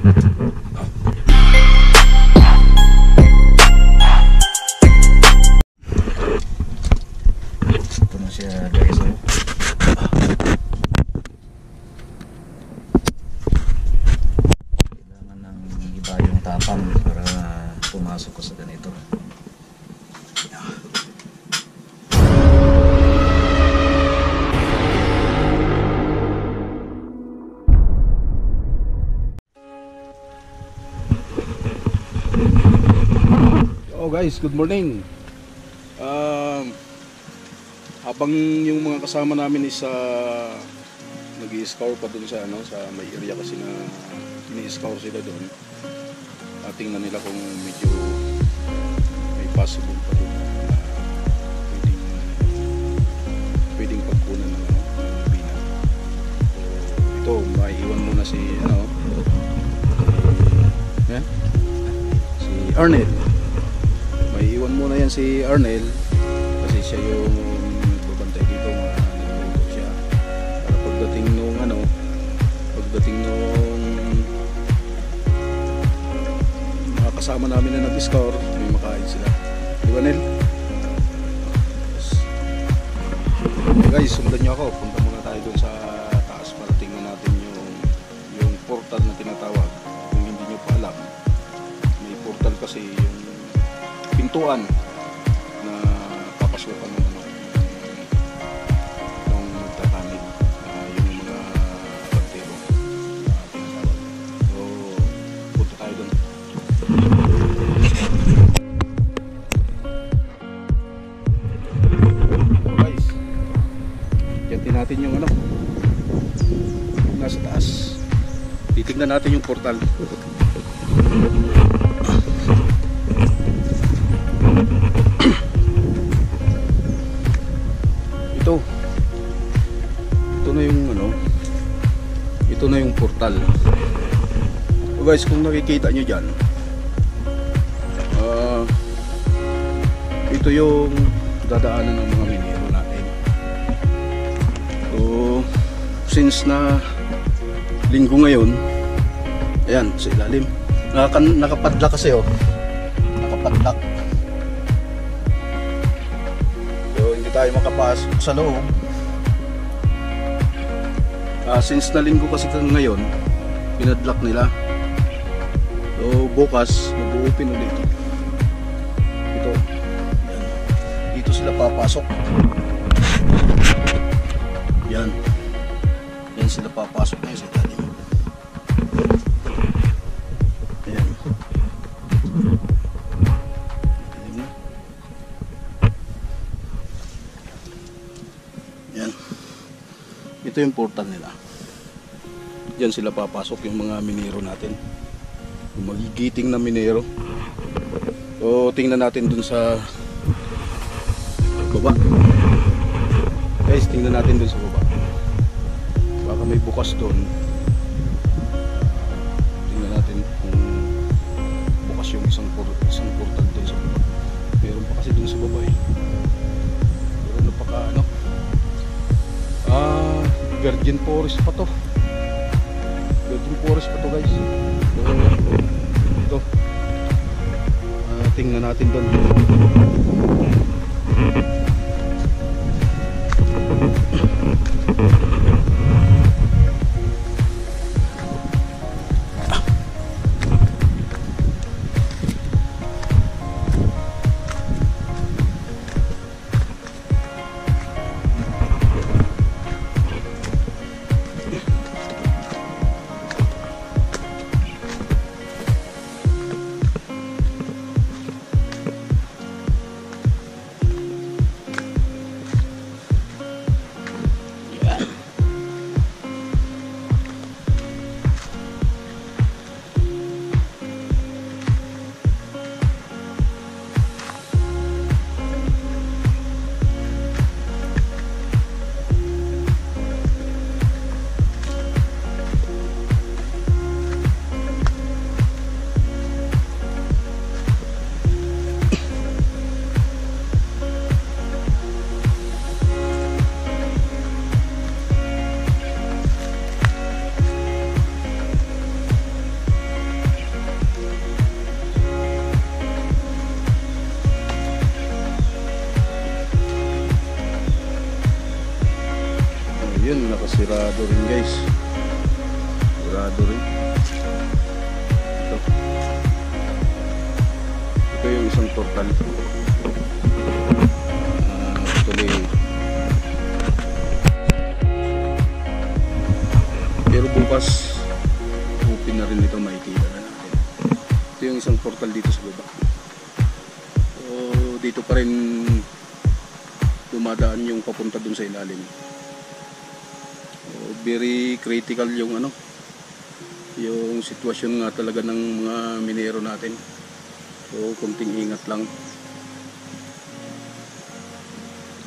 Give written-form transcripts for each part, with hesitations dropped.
Ito na siya guys. Kailangan ng iba yung tapang para pumasok ko sa ganito. Oh guys, good morning. Habang yung mga kasama namin is nag-i-scour pa dun sa sa may area kasi na ini-scour sila doon. Tingnan nila kung medyo may possible pa doon na pwedeng pagkunan ng bina. So, ito, maiiwan muna si si Arnel. Maiiwan muna yan si Arnel kasi siya yung nagbabantay dito, nagluto siya para pagdating nung mga kasama namin na nag-scour, may makain sila, di ba Nel? Yes. Guys, sundan nyo ako, punta muna tayo dun sa taas para tingnan natin yung portal na tinatawag. Kung hindi nyo pa alam, may portal kasi yung pintuan na papasukan ng magtatanim, yung mga bantero na tinatawag. So, punta tayo doon. Guys, ganti natin yung nasa taas. Titignan natin yung portal. Ito na yung portal. So guys, kung nakikita nyo dyan, ito yung dadaanan ng mga minero natin. So since na linggo ngayon, ayan sa ilalim nakapadlock kasi nakapadlock, so hindi tayo makapasok sa loob. Since na linggo kasi ngayon, pinadlock nila. So bukas mag-open ulit ito. Yan. Dito sila papasok. Yan sila papasok ngayon sa ilalim. Ayan. Yan. Ito yung portal nila. Diyan sila papasok yung mga minero natin. Yung magigiting na minero. So tingnan natin dun sa baba. Guys, tingnan natin dun sa baba. Baka may bukas dun. Tingnan natin kung bukas yung isang portal dun sa baba. Meron pa kasi dun sa baba eh. Pero napaka virgin forest pa to. Virgin forest pa to guys. Ito. Tingnan natin doon. sigurado rin guys. Sigurado rin. Ito yung isang portal. Actually, pero bukas open na rin ito, makikita na natin. Ito yung isang portal dito sa baba. So dito pa rin dumadaan yung papunta dun sa ilalim. So, very critical yung yung sitwasyon nga talaga ng mga minero natin. So konting ingat lang.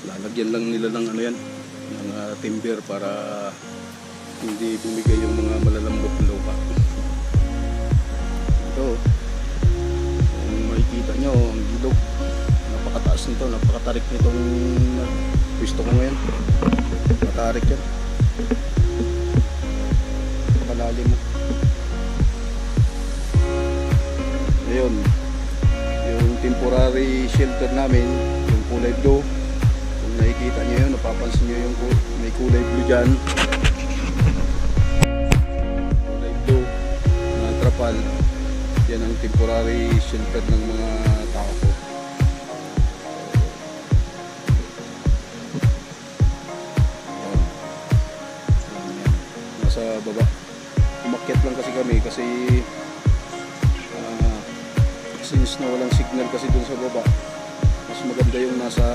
Lalagyan lang nila ng yan, ng timber para hindi bumigay yung mga malalambot na lupa. Ito, kung makikita nyo, ang ilog, napakataas nito, napakatarik nitong pwesto ko ngayon. Matarik yan, napakalalim mo. Ayun, yung temporary shelter namin, yung kulay blue, kung nakikita nyo yun, napapansin nyo yung may kulay blue dyan, trapal, yan ang temporary shelter ng mga tao ko. Nasa baba, umakyat lang kasi kami kasi since na walang signal kasi dun sa baba, mas maganda yung nasa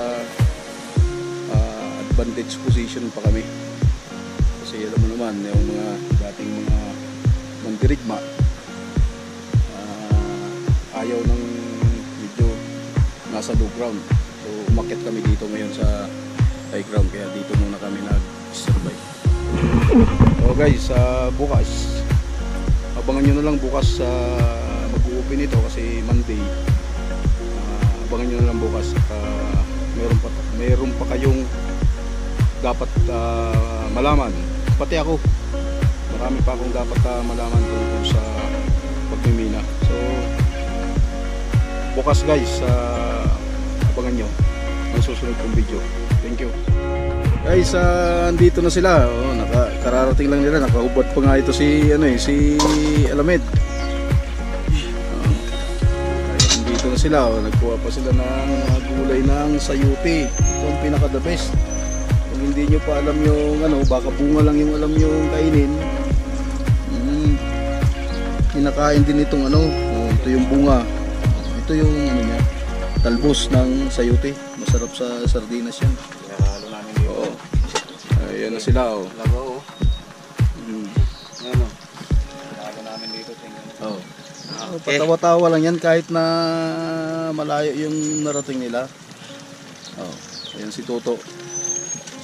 advantage position pa kami kasi alam mo naman yung mga dating mga mandirigma, ayaw ng medyo nasa low ground. So umakyat kami dito ngayon sa high ground, kaya dito muna kami nag-survive. So guys, bukas abangan nyo na lang bukas mag-open ito kasi Monday. Abangan nyo na lang bukas. Mayroon pa kayong dapat malaman, pati ako marami pa akong dapat malaman tungkol sa pagmimina. So bukas guys, abangan nyo ang susunod kong video. Thank you guys. Andito na sila, kararating lang nila, nakahubad pa nga ito si si Alamed. Andito na sila, nagkuha pa sila ng mga gulay ng sayuti. Ito ang pinaka the best. Kung hindi nyo pa alam yung baka bunga lang yung alam nyo kainin, kinakain din itong ito yung bunga. Ito yung niya, talbos ng sayuti. Masarap sa sardinas yan. Halo namin dito. Oo. Ayan na sila Labaw. Ano? Halo namin dito. Oo. Okay. Patawa-tawa lang yan kahit na malayo yung narating nila. Oh, ayan si Toto.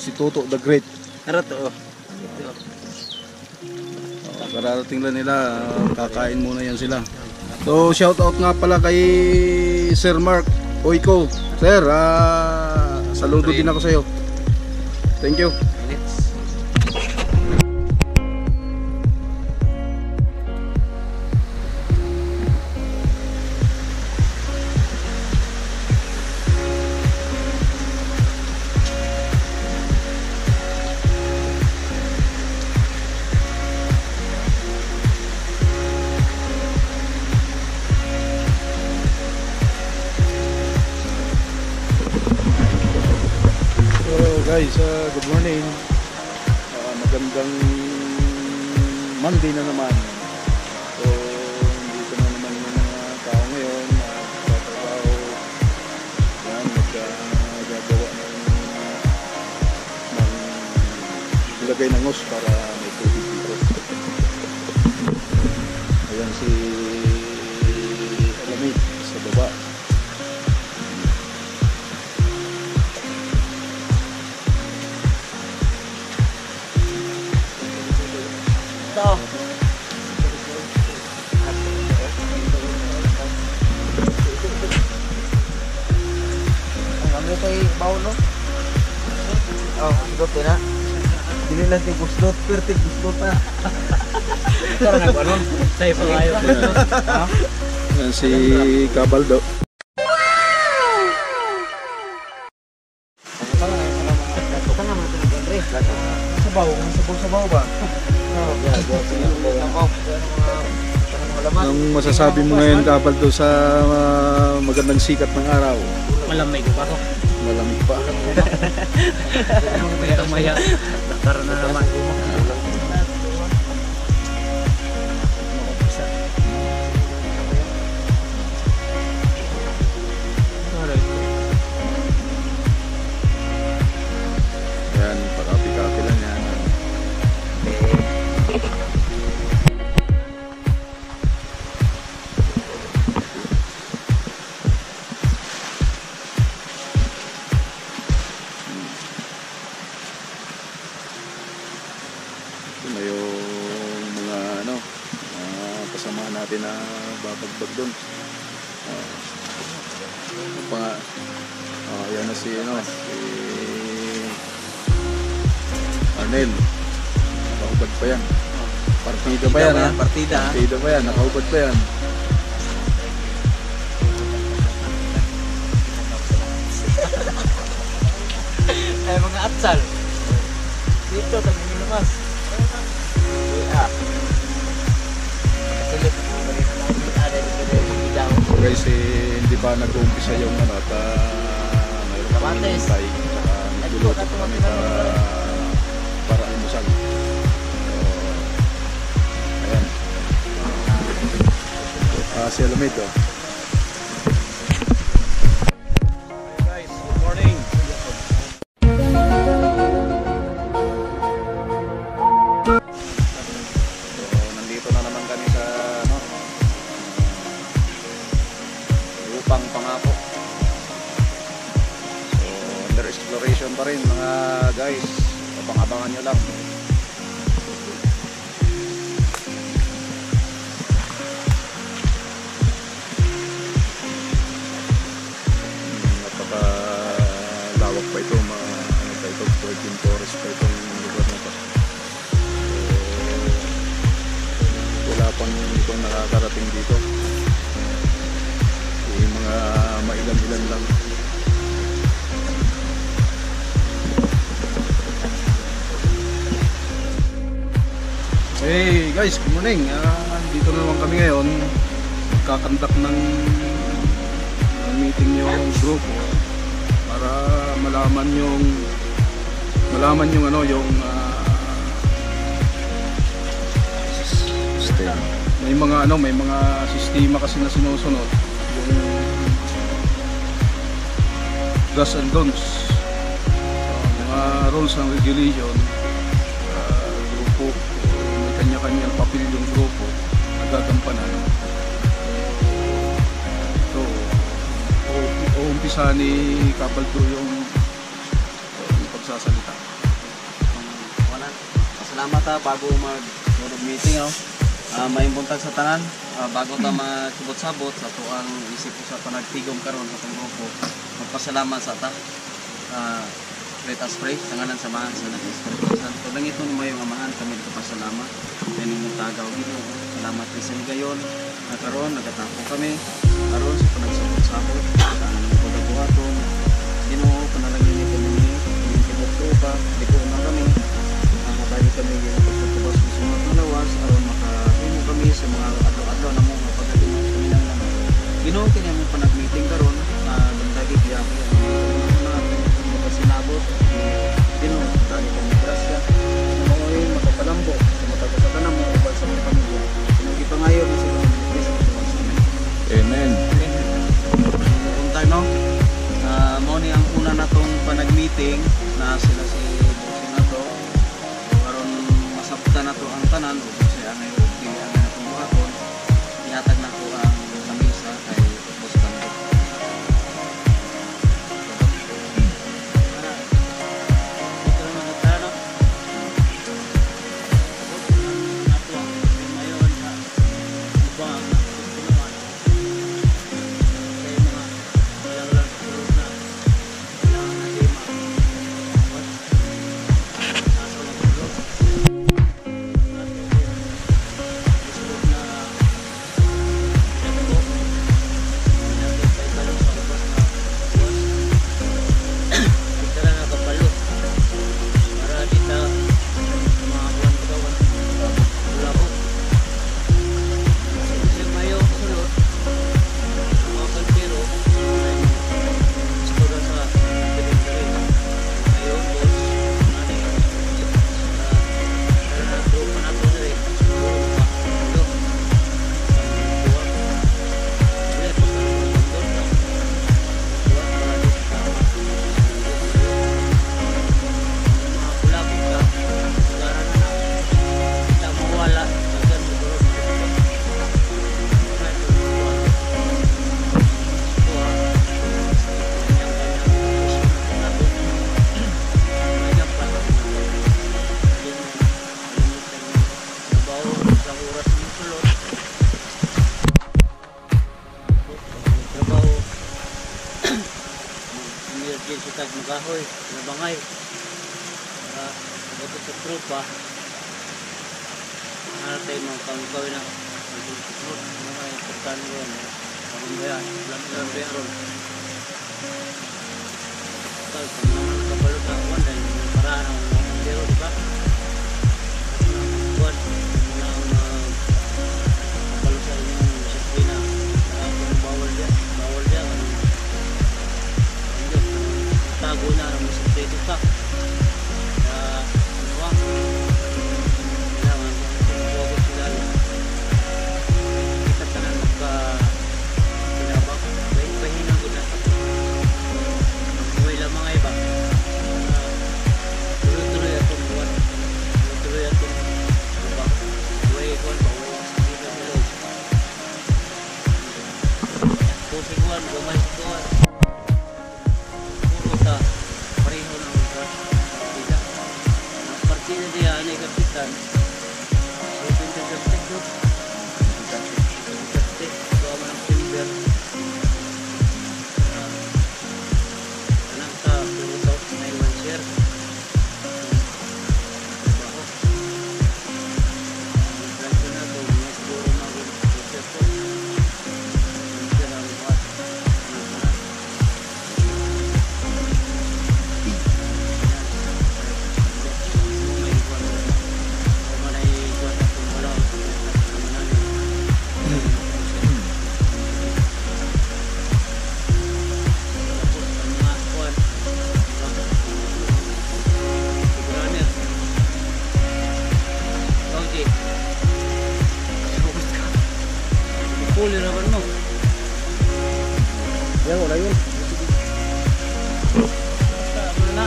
Si Toto the Great. Arato. Kararating lang nila, kakain muna yan sila. So shout out nga pala kay Sir Mark Oiko. Sir, saludo din ako sa iyo. Thank you. Guys, good morning. Magandang Monday na naman. So, dito na naman yung mga tao ngayon. Nagtatrabaho. Yan, naggagawa ng ilagay ng ngos para may tubig dito. Ayan si Alamid sa baba. Kami kay Paulo. Oh, gusto na. Dili lang ti gustot, pero ti gustot na. Ikaw na ba nun? Sa'yo pa kayo. Yan si Cabaldo. Ito nga mga Andre. Sabaw, sabaw. Sabong sabaw ba? Oo. Sabaw. Mga laman. Anong masasabi mo ngayon kapal doon sa magandang sikat ng araw? Malamig pa ako. Malamig pa. Ito maya. Daktar na naman. Yan, pakapi-kapi lang yan. Ito na yung mga kasama natin na babagbag doon. Yan na si Arnel. Nakaubad pa yan. Partida pa yan, ha? Partida. Partida pa yan, nakaubad pa yan. Ay, mga atsal. Dito, tabi nyo namas. Kasilip. Guys, hindi pa nag-uumpisa yung at mayroon kami Kamatis. hintay. Tsaka nagluluto kami para almusal. Ayan. Si Alamid, oh. Guys, good morning. So, nandito na naman kami sa Lupang Pangako. So, under exploration pa rin mga guys. Abang-abangan nyo lang. Napaka-lawak pa ito. Virgin forest pa itong lugar na ito. So, wala pang itong nakakarating dito. Yung mga mailan-ilan lang. Hey guys, good morning. Dito na naman kami ngayon. Kakandak ng meeting yung grupo para malaman yung system. May mga sistema kasi na sinusunod. Yung do's and don'ts, mga rules and regulation. Grupo, may kanya-kanyang papel yung grupo nagagampanan. Ito, uumpisa ni Kapaldo yung pagsasalita. Salamat bago mag-meeting. May buntag sa tanan. Bago ta magsabot-sabot sa to ang isip ko sa panagtigom karon sa itong grupo. Magpasalamat sa ta. Let us pray. Tanganan samahan sa nag-Espiritu Santo. Langit mo may amahan kami nagpasalamat. Kani mo tagaw Ginoo. Salamat kay sa gayon. Karon nagatapo kami. Karon sa panagsabot-sabot. Tanganan mo buhaton. Ginoo panalangin ni kami ni tibok-tuba. Diko na kami. Dahil kami yung pagtutubas ng sunod na lawas aron makahimo kami sa mga adlaw-adlaw na mga pagdating kami ng naman. Ginoo kini mo panag-meeting karon dagdag iya ko mga sinabot Ginoo dali kami grasya mo ay makapalambo sa matag sa tanan mo ubal sa mga pamilya. Sinagi pangayo ni sa Kristo. Amen. Punta no. Mo ni ang una natong panag-meeting na sila si Senator. gahoy, na bangay. Para ito sa tropa. Naratay mga kawin na. Mga importante ko yan. Parang bayan. Lang bayan ron. Kung naman nakabalot na kuwan dahil paraan ang mga biro, diba? Kuwan, nang nakabalot sa inyong disiplina na bawal diyan. Tago na ang musikreto ka. Kaya, ano ba? Kailangan huwag sila. Kita ka na magka-pinabak. Pahinang ko na. Huwag lang mga iba. Tuloy-tuloy atong buwan. Tuloy-tuloy atong iba. Huwag ikuan ba? Huwag sa dito sa loob. Pusikuan, gamay kuan. Pareho ng partida. Ang partida niya ay kapitan. So, pinagkakapit doon. Pinagkakapit. Gawa mo ng silver. Anang ka, puro south na iwan share. Trabaho. Ang plano na ito, mga siguro mag-share po. Share ang buhat. Puli naman mo. Yan, wala yun. Basta, ano na.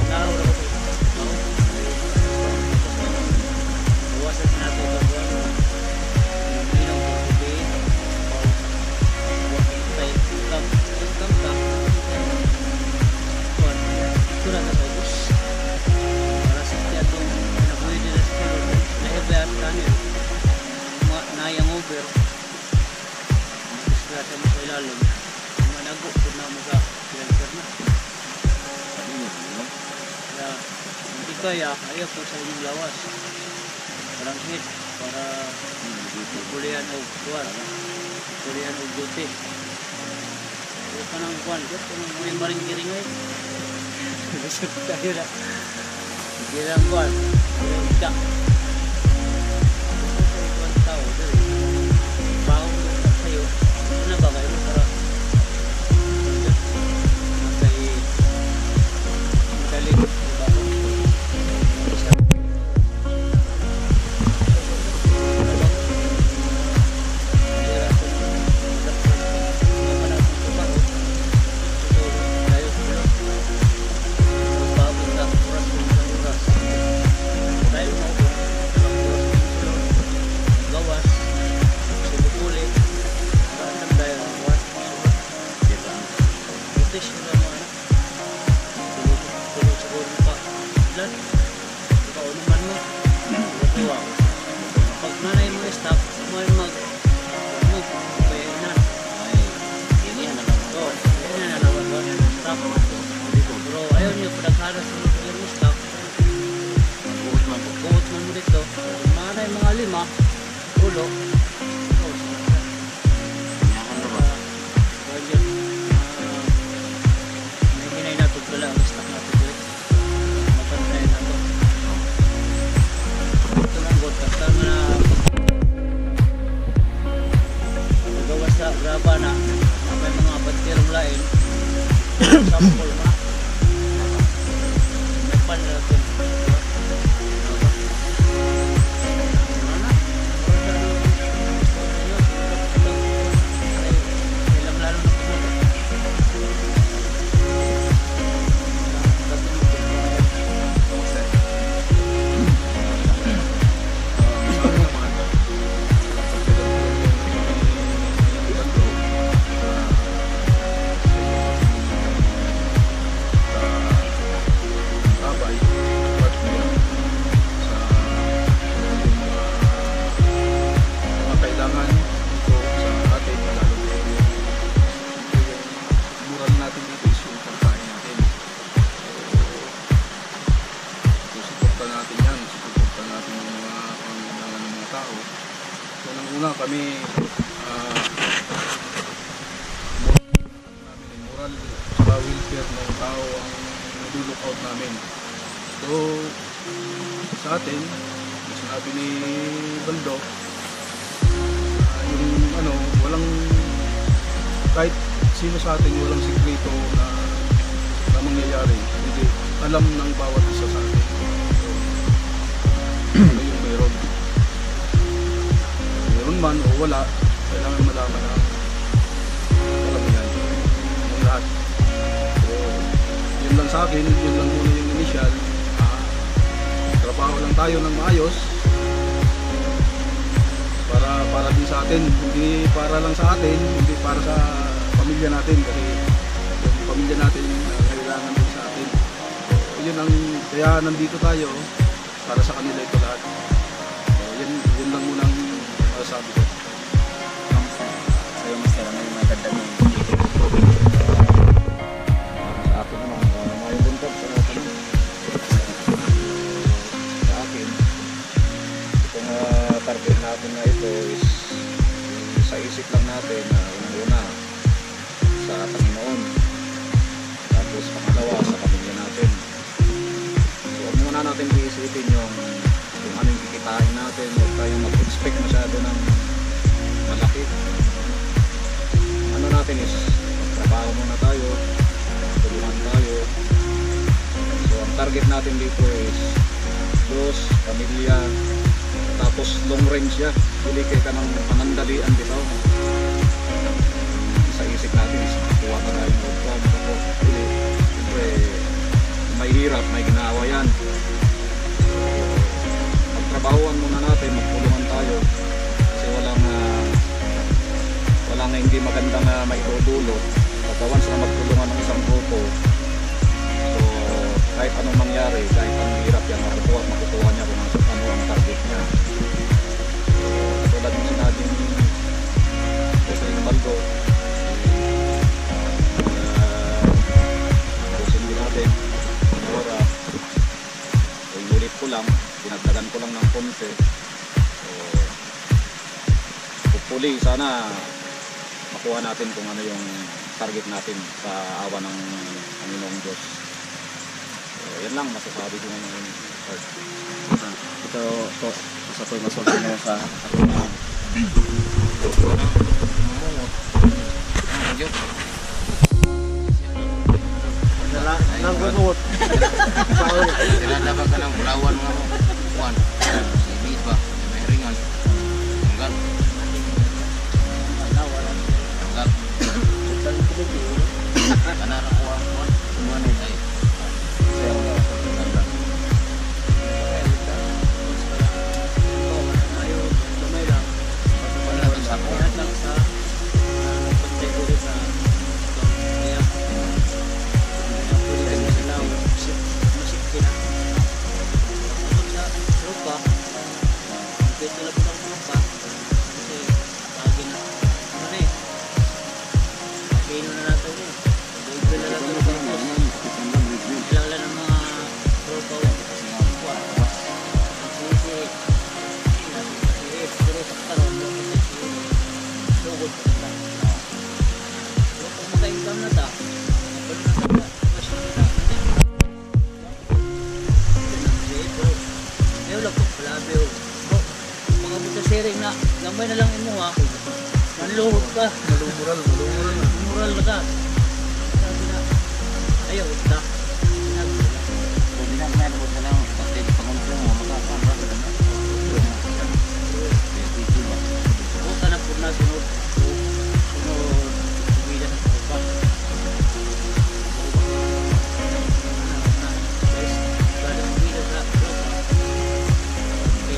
Naraw na ko ito. Iwasan natin ito. Ilaw ko sabihin. Huwag tayo. Income ka. Ito na sa ubos. Para sa kaya itong nabuhay nila sa kalo. Nahibayat kanin. Nayang over disgrasya mo sa ilalim manago kung na mo sa transfer na kaya hindi kaya ayaw po sa inyong lawas parang hit para pulihan o kuwan pulihan o duty ayaw pa ng kuwan kung may maring-giring ay lusot tayo na girang kuwan girang ka tao dari bau tayo na bagay mo para matay magaling diba ulo. May hinay na ito pala. Stock na ito dito. Mapantay na ito. Ito lang god. Basta na nagawa sa graba na may mga bantirong lain. Sample na. May pan na ito. tao. Unang-una kami moral sa welfare ng tao ang niluluck out namin. So sa atin, sinabi ni Baldo, yung walang, kahit sino sa atin walang sikreto na mangyayari, hindi alam ng bawat isa sa atin. So, ano yung meron man o wala, kailangan malaman na alam yan ng lahat. So yun lang sa akin, yun lang muna yung initial. Trabaho lang tayo ng maayos para din sa atin, hindi para lang sa atin, hindi para sa pamilya natin, kasi yung pamilya natin kailangan din sa atin. So, yun ang, kaya nandito tayo para sa kanila ito lahat. So, yun lang muna ang sabi ko. Sa'yo Master, ano yung magandang Sa akin naman, may buntag sa tanong. Sa akin, itong target natin na ito is sa isip lang natin na unang-una sa Panginoon, tapos pangalawa sa pamilya natin. So huwag muna natin iisipin yung ano yung kikitain natin, huwag tayong mag-expect masyado ng malaki. Ano natin is trabaho muna tayo, tulungan tayo. So ang target natin dito is Diyos, pamilya, tapos long range ya, hindi kaya ka ng panandalian dito. Sa isip natin is kuha ka tayo ng outcome. Ako, hindi, siyempre may hirap, may ginawa yan. Magtrabahuan muna natin, magtulungan tayo, kasi walang hindi magandang maidudulo pagka once na magtulungan ng isang grupo. So kahit anong mangyari, kahit anong hirap yan, makukuha niya kung ano ang target niya. So tulad ng sinabi ni President Baldo, hindi natin ora, ulit ko lang, dinagdagan ko lang ng konti. So hopefully sana makuha natin kung ano yung target natin sa awa ng Panginoong Diyos. So yan lang masasabi ko ngayon. Ito po, isa po yung masulti mo sa ating Nanggunot. Dapat ka ng bulawan mga kuwan. Si Bid ba? May ringan. Tanggal. Tanggal. Kanara kuwa. Kumana tayo. Saya mo sa tanggal. Na gamay na lang imo ha. Manluhod ka. Mural na ka. Sabi na. Ayaw ita. Kung dinagman mo na lang pati pangumpong mo makakabra ka na. O ka na po na sunod. Sunod. Bida sa tropa. Guys, kada bida sa tropa. Okay,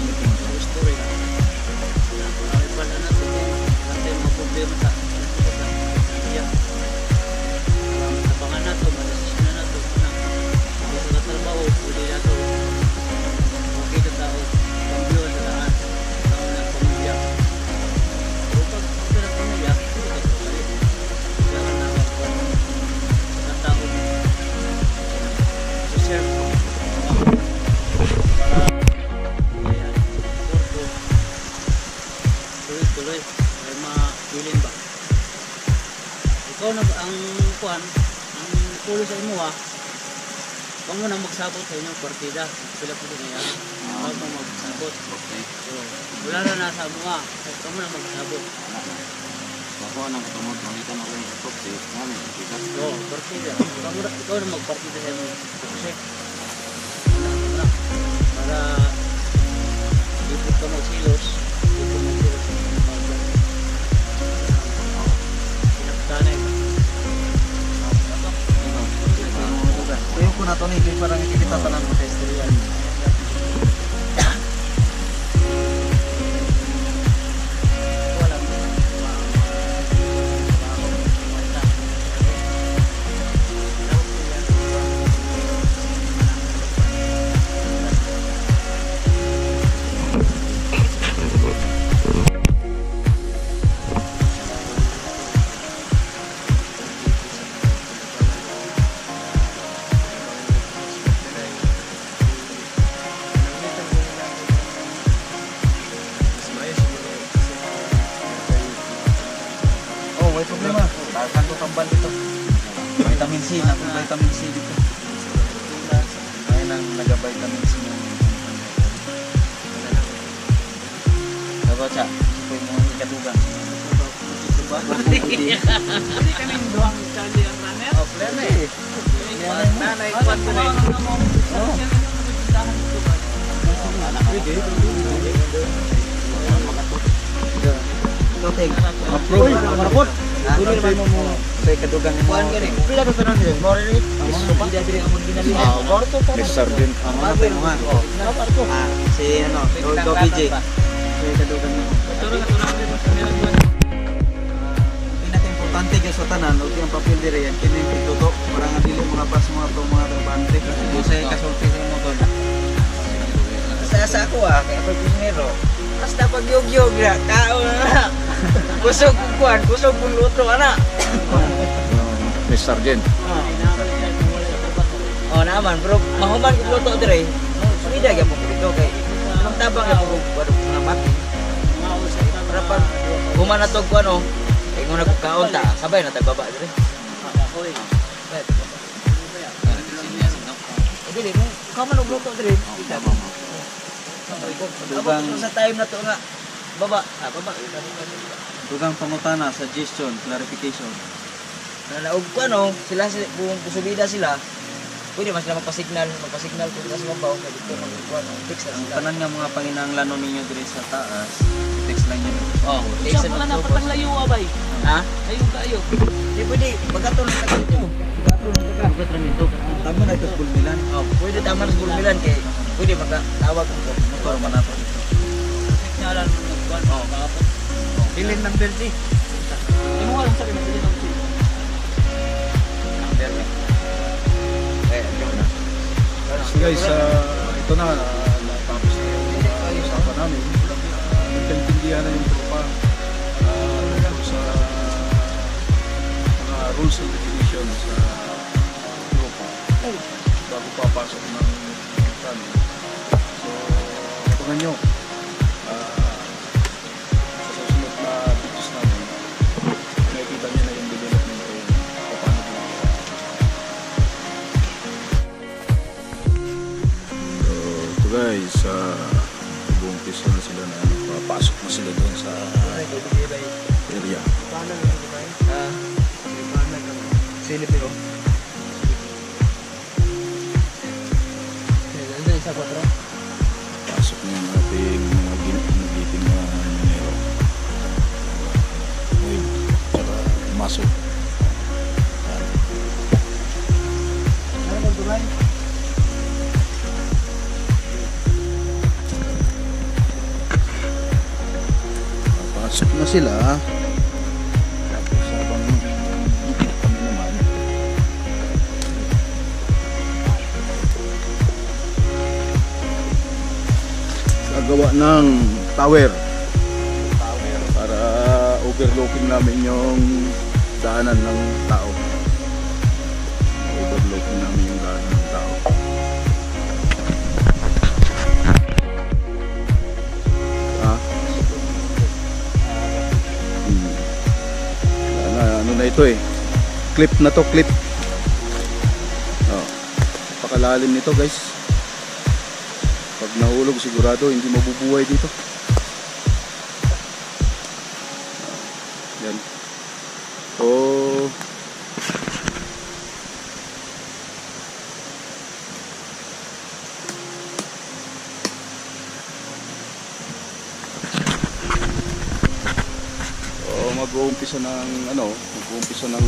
story na. Wala natin natin mga problema sa iya. Tabangan nato, madesisyon na nato. ikaw na ang kuan, ang pulo sa imo huwag mo nang magsabot sa inyong partida. Sila po niya. Huwag mo magsabot. Okay. So, wala na nasa mo ikaw mo nang magsabot. Ako nang katumot, makita na ko yung kapag si namin. Oo, partida. Ikaw na magpartida sa inyong kasi. Para di po ka magsilos. Di po magsilos. Pinagtanay. Kaya ko na ito ni, parang ikikita sa lang tester yan. May problema. Tahan ko kambal dito. Vitamin C, vitamin C dito. Ayun ang naga-vitamin C mo. Dapat siya. Ito yung mga ikatugan. Hindi kami doang chali ang runner. Oh, plan eh. Nanay, kwan ko na Approve. Marapot. Dili naman mo sa ikadugan mo. Pila ka tanan dito? More ni. Hindi diri ang ginali. Borto ta. Miss Sergeant. Si ano, Rodo BJ. Sa ikadugan mo. Pinaka-importante gyud sa tanan, ug yung papel diri yan kini ituto para nga dili mga pas mga to mga trabante. Sa kasulti sa motor. Sa ako kay pag primero. Basta pag yog-yog ra, kao na. Kusog kuan, kusog pun luto ana. Miss Sergeant. Oh naman, bro, mahuman ko luto dire. Hindi gyud mo dito kay. Anong tabang ako baru ngamat. Para pag human na tog kuan oh. Kay mo nagkaon ta, sabay na tagbaba dire. Dili mo, kaman og luto dire. Abang sa time na to nga baba, Dugang pangutana, suggestion, clarification. naog ko ano, sila buong kusubida sila. Pwede mas sila magpa-signal kung sa mabaw kay dito magkuan fix na Ang sila. tanan nga mga panginahanglanon ninyo diri sa taas, text lang yun. Oh, fix Isa na mga napatang layo abay. Ha? Layo kayo. Di pwede pagkatulong sa dito. Pagkatulong dito. Tama na ito Bulmilan. Oh, pwede tama sa bulmilan kay pwede magtawag ko. Motor man nato dito. Nyalan mo nagkuhan. Oh, Bakapot. bilin ng birthday. Hindi mo alam sa akin. Hindi lang siya. So guys, ito na, natapos na yung usapan namin. Nagkaintindihan na yung tropa sa mga rules and regulations sa tropa bago papasok ng tunnel. So, abangan nyo. Sa susunod na videos namin, nakikita nyo na yung development kung paano ginagawa. So guys, buong piso na sila na papasok na sila doon sa area. Silip nito. Nandun sa 4. Pasok na yung ating mga giniting na numero. Wave, tsaka masok. Ano mo tulay? Pasok na sila. Tapos habang kami naman, gagawa ng tower para overlooking namin yung daanan ng tao. Overlooking namin yung daanan ng tao. Ah. Ano na ito eh. clip na to, clip. Oh, pakalalim nito guys. Pag nahulog sigurado hindi mabubuhay dito. Yan. So mag-uumpisa ng mag-uumpisa ng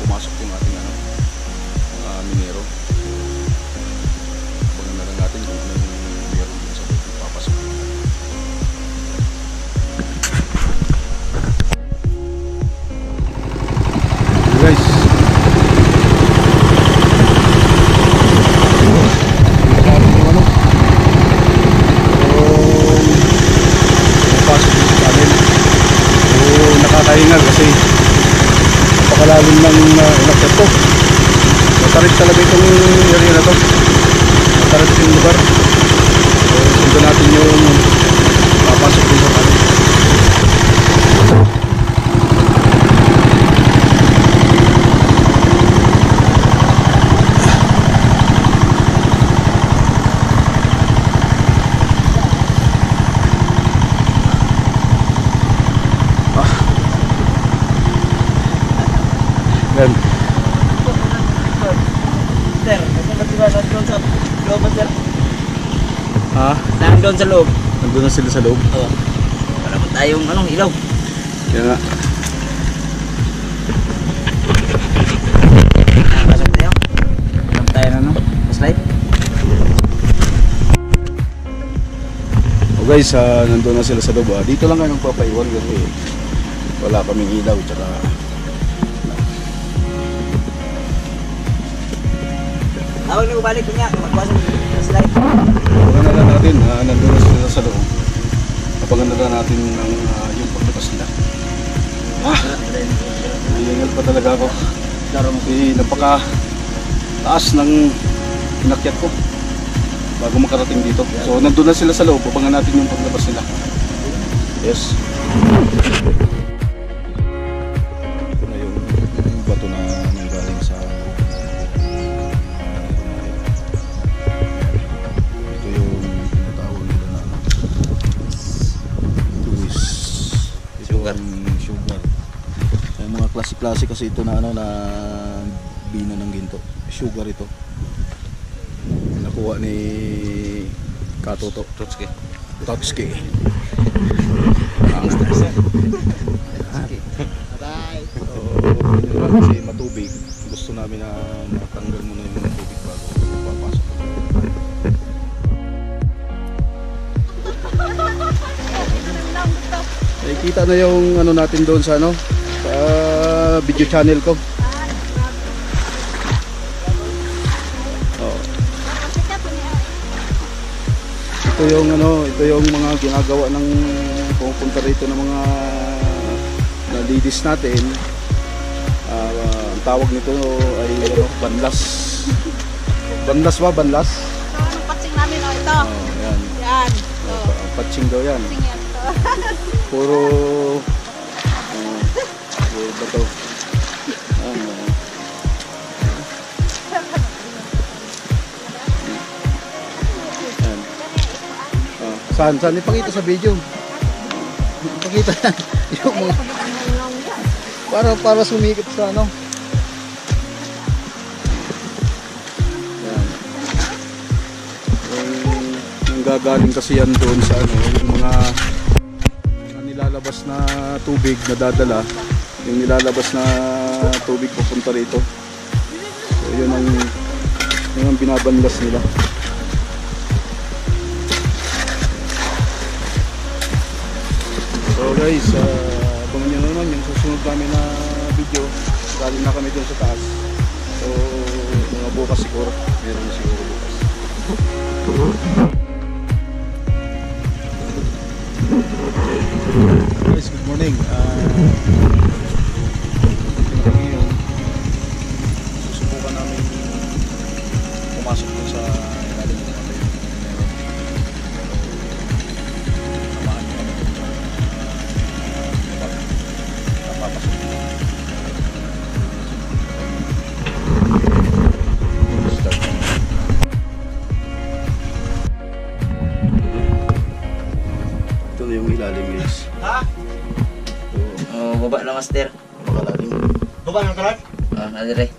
pumasok yung ating minero. Pagka na lang natin kung anong meron din sa papasok. Guys, nakakahingal kasi napakalalim ng inakit ko. Matarik talaga itong area na to, matarik yung lugar. So sundan natin yung papasok din sa kanin. Yan. Sir, nandun ba doon sa loob, sir? Ha? Nandun sa loob. Nandun na sila sa loob. Oo. Para pa tayong ilaw. Yan nga. Pasok tayo. Pasok tayo na, no? Slide. O guys, nandun na sila sa loob. Dito lang kayo magpapaiwan kasi wala kaming ilaw. Tsaka Tawag na balik niya. Magpasok sa slide. abangan na lang natin, nandun na sila sa loob. Abangan na lang natin yung paglapas nila. Nahihingal pa talaga ako. Kasi napaka taas ng inakyat ko bago makarating dito. So nandun na sila sa loob, abangan natin yung paglabas nila. Yes. Ito na yung bato na nanggaling sa sugar. Yung mga klase-klase kasi ito na na bina ng ginto. Sugar ito. Nakuha ni Katoto Totsuki. Totsuki. Kasi matubig. Gusto namin na matanggal muna yung tubig bago papasok. Nakikita na yung natin doon sa sa video channel ko. Oh. Ito yung mga ginagawa ng pupunta rito ng mga ladies natin. Ang tawag nito ay banlas. Banlas ba? Banlas? Ito, ang patsing namin, ito. Oh, yan. Yan. Patsing daw yan. Patsing yan. Puro bato. Saan ipakita sa video? Ipakita yan. Yung para sumikip sa Yan. Yung gagaling kasi yan doon sa yung mga nilalabas na tubig na dadala, yung nilalabas na tubig papunta rito. So yun ang binabanlas nila. So guys, abangan nyo naman yung susunod namin na video. Galing na kami doon sa taas. So mga bukas siguro, meron na siguro bukas. Guys, good morning. Ngayon, susubukan namin pumasok doon sa ilalim ng mga meron. Samahan nyo kami doon sa napapasok. Ito yung ilalim guys. Oh, baba na master. Napakalalim. Baba ng karat? Ah, nadire.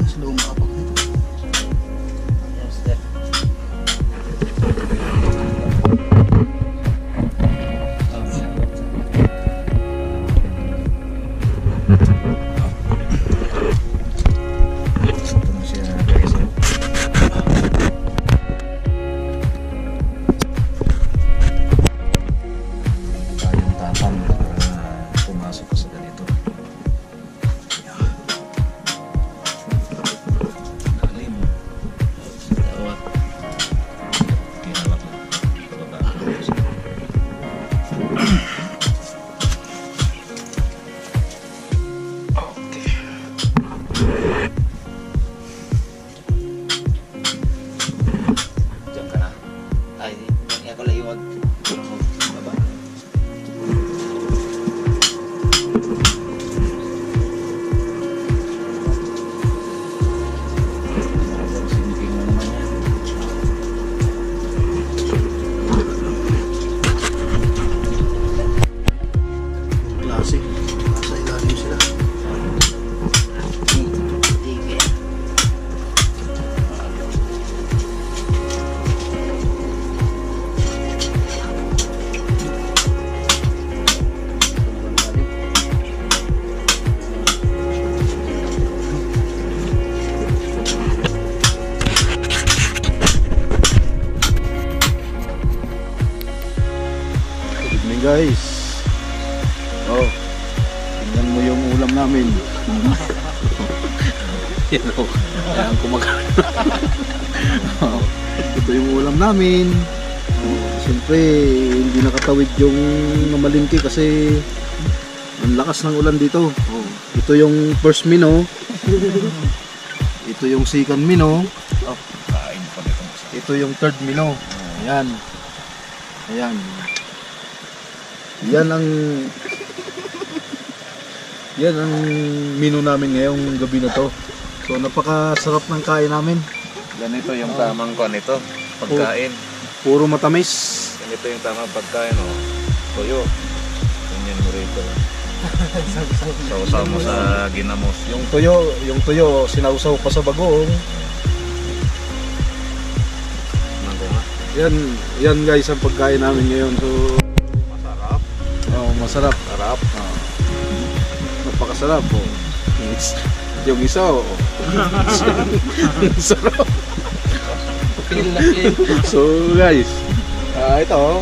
Sila umaapak nito. Master. Ito na siya guys. Tayong tapang para pumasok ka sa ganito. Lalim. Tawag. Tinawag mo. Pababa. Okay. Diyan ka na. Ay, hindi ako laiwag. Baba. Siniping mo naman yan. Klase. Nasa ilalim sila. Sige. Good evening guys. Oh, tingnan mo yung ulam namin. Yan o. Ayan kumakain. Oh, ito yung ulam namin. Oh, siyempre, hindi nakatawid yung namalingki kasi ang lakas ng ulan dito. Oh, ito yung first mino. Ito yung second mino. Kain pa nitong isa. Ito yung third mino. Ayan. Ayan. Yan ang menu namin ngayong gabi na to. So napakasarap ng kain namin. Ganito yung tamang ko nito. Pagkain. Puro matamis. Ganito yung tamang pagkain. Oh. Tuyo. Ganyan mo rito. Sausaw mo sa ginamos. Yung tuyo sinausaw pa sa bagoong. Mango nga. Yan guys ang pagkain namin ngayon. So Masarap. oh, masarap. Sarap. Napakasarap oh. Yung isa oh. Sarap. So guys, ito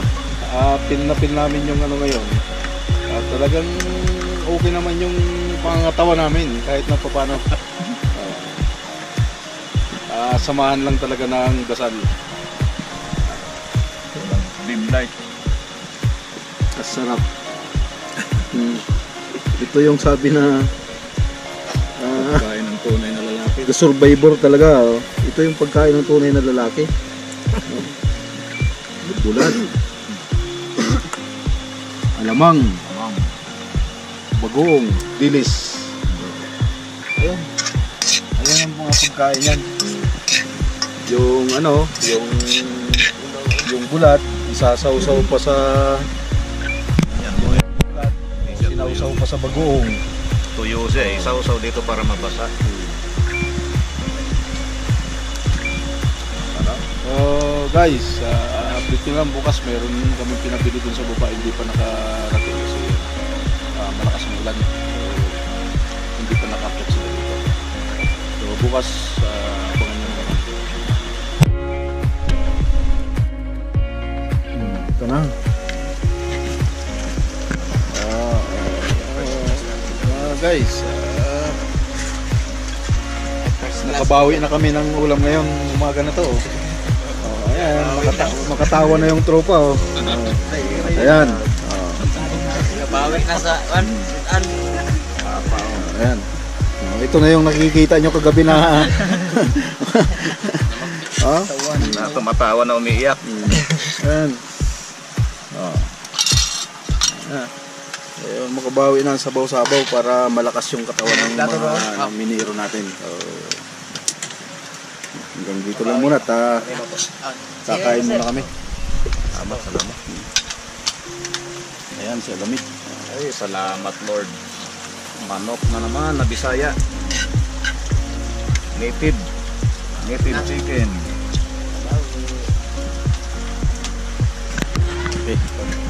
pin na pin namin yung ano ngayon. Talagang okay naman yung pangangatawa namin kahit na paano. Samahan lang talaga ng dasal. Dim light. Sarap. Ito yung sabi na Pagkain ng tunay na lalaki. the survivor talaga. Oh. Ito yung pagkain ng tunay na lalaki. Bulan. Alamang. Bagoong. Dilis. Ayun. Ayun ang mga pagkain yan. Yung ano, yung bulat, isasawsaw pa sa Yan mo yan. sinawsaw pa sa bagoong. Tuyo siya eh. Sausaw dito para mabasa. Guys, update nyo lang bukas meron kami pinabili dun sa baba, hindi pa nakarating kasi malakas ang ulan. So, hindi pa naka-upload sila dito. So bukas abangan nyo naman. Ito na. Guys, nakabawi na kami ng ulam ngayon, umaga na to. Ayan, makatawa na yung tropa oh. Ayan. Oh. Bawi na sa Ayan. Oh, ito na yung nakikita nyo kagabi na oh? Na tumatawa na umiiyak. Ayan. Oh. Ayan. Eh, makabawi na ang sabaw-sabaw para malakas yung katawan ng mga miniro natin. So, hanggang dito lang muna at kakain muna kami. Salamat, salamat. Ayan, siya lamig. Ay, salamat Lord. Manok na naman na Bisaya. Native chicken. Okay.